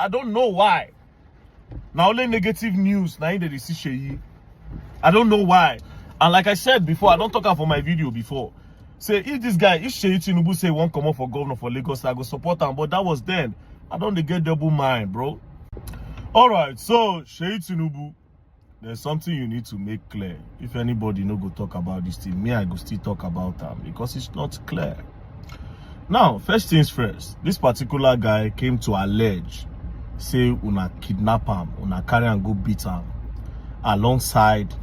I don't know why. Now only negative news. Now they see Seyi. I don't know why. And like I said before, I don't talk for my video before. Say if this guy, if Seyi Tinubu say won't come up for governor for Lagos, I go support him. But that was then. I don't get double mind, bro. Alright, so Seyi Tinubu, there's something you need to make clear. If anybody no go talk about this thing, me I go still talk about them because it's not clear. Now, first things first, this particular guy came to allege, say una kidnap him, una carry and go beat him, alongside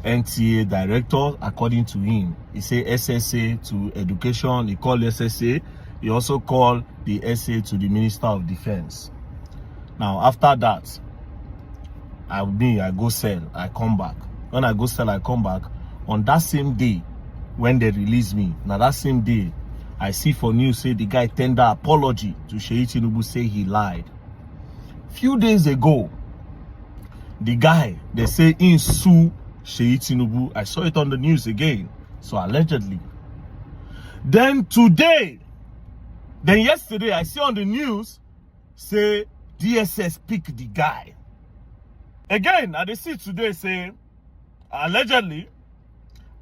NTA director. According to him, he say SSA to education, he called SSA, he also called the SA to the Minister of Defense. Now, after that, I go sell, I come back. When I go sell, I come back. On that same day, when they release me, now that same day, I see for news say the guy tender apology to Seyi Tinubu, say he lied. Few days ago, the guy, they say in sue Seyi Tinubu. I saw it on the news again. So allegedly. Then today, then yesterday, I see on the news, say DSS pick the guy. Again, I see today say, allegedly,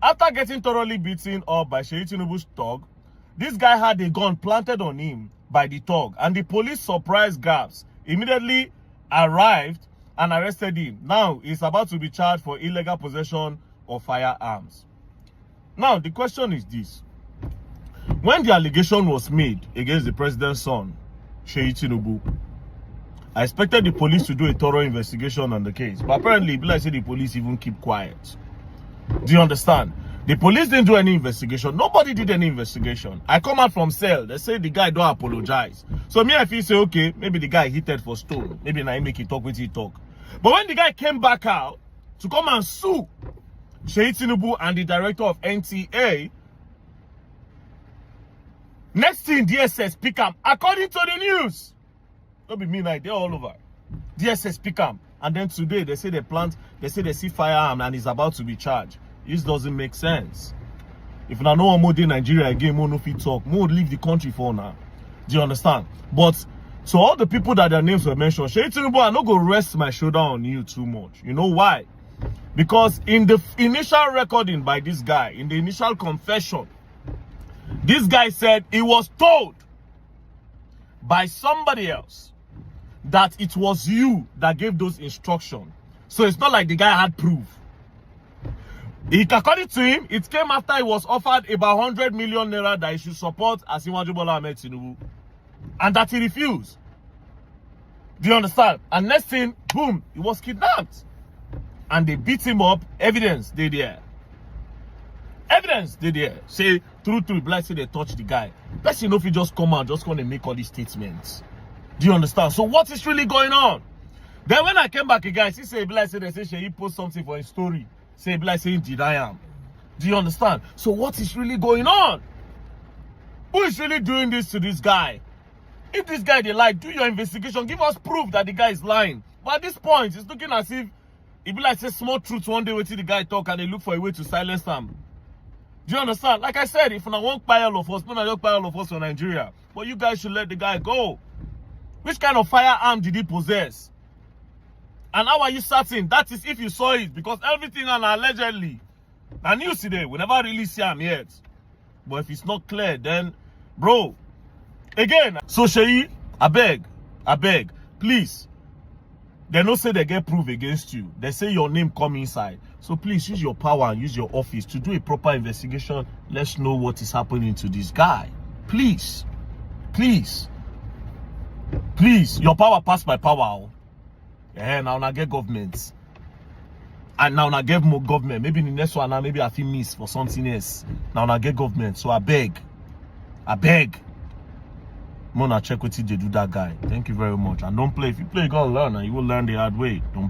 after getting thoroughly beaten up by Seyi Tinubu's thug, this guy had a gun planted on him by the thug, and the police surprise guards immediately arrived and arrested him. Now, he's about to be charged for illegal possession of firearms. Now, the question is this. When the allegation was made against the president's son, Seyi Tinubu, I expected the police to do a thorough investigation on the case. But apparently, like I said, the police even keep quiet. Do you understand? The police didn't do any investigation. Nobody did any investigation. I come out from cell. They say the guy don't apologize. So me, I feel say, okay, maybe the guy hit it for stone. Maybe now he make it talk with he talk. But when the guy came back out to come and sue Seyi Tinubu and the director of NTA, next thing DSS pick him. According to the news, don't be me now, they're all over. DSS pick him. And then today they say they see firearm and he's about to be charged. This doesn't make sense. If now no one more in Nigeria again, more no fit talk, more leave the country for now. Do you understand? But to all the people that their names were mentioned, Seyi Tinubu, I not go rest my shoulder on you too much. You know why? Because in the initial recording by this guy, in the initial confession, this guy said he was told by somebody else that it was you that gave those instructions. So it's not like the guy had proof. According to him, it came after he was offered about 100 million naira that he should support Asiwaju Bola Ahmed Tinubu, and that he refused. Do you understand? And next thing, boom, he was kidnapped. And they beat him up. Evidence, they there. Evidence, they there. Say, true, like say they touch the guy. Let's see if he just come out, just gonna make all these statements. Do you understand? So what is really going on? Then when I came back again, he said, like say they say he post something for his story. Say like saying did I am. Do you understand? So what is really going on? Who is really doing this to this guy? If this guy they lie, do your investigation. Give us proof that the guy is lying. But at this point, it's looking as if it be like say small truth one day wait till the guy talk and they look for a way to silence him. Do you understand? Like I said, if I won't buy all of us, not just buy all of us from Nigeria. But you guys should let the guy go. Which kind of firearm did he possess? And how are you certain? That is if you saw it, because everything and allegedly. And news today, we never really see him yet. But if it's not clear, then, bro, again, so Seyi, I beg, please. They don't say they get proof against you. They say your name come inside. So please use your power and use your office to do a proper investigation. Let's know what is happening to this guy. Please. Please. Please. Your power pass my power. Yeah, now I get government. And now I get more government. Maybe in the next one, maybe I feel miss for something else. Now I get government. So I beg. Mona check what they do that guy. Thank you very much. And don't play. If you play, you gotta learn, and you will learn the hard way. Don't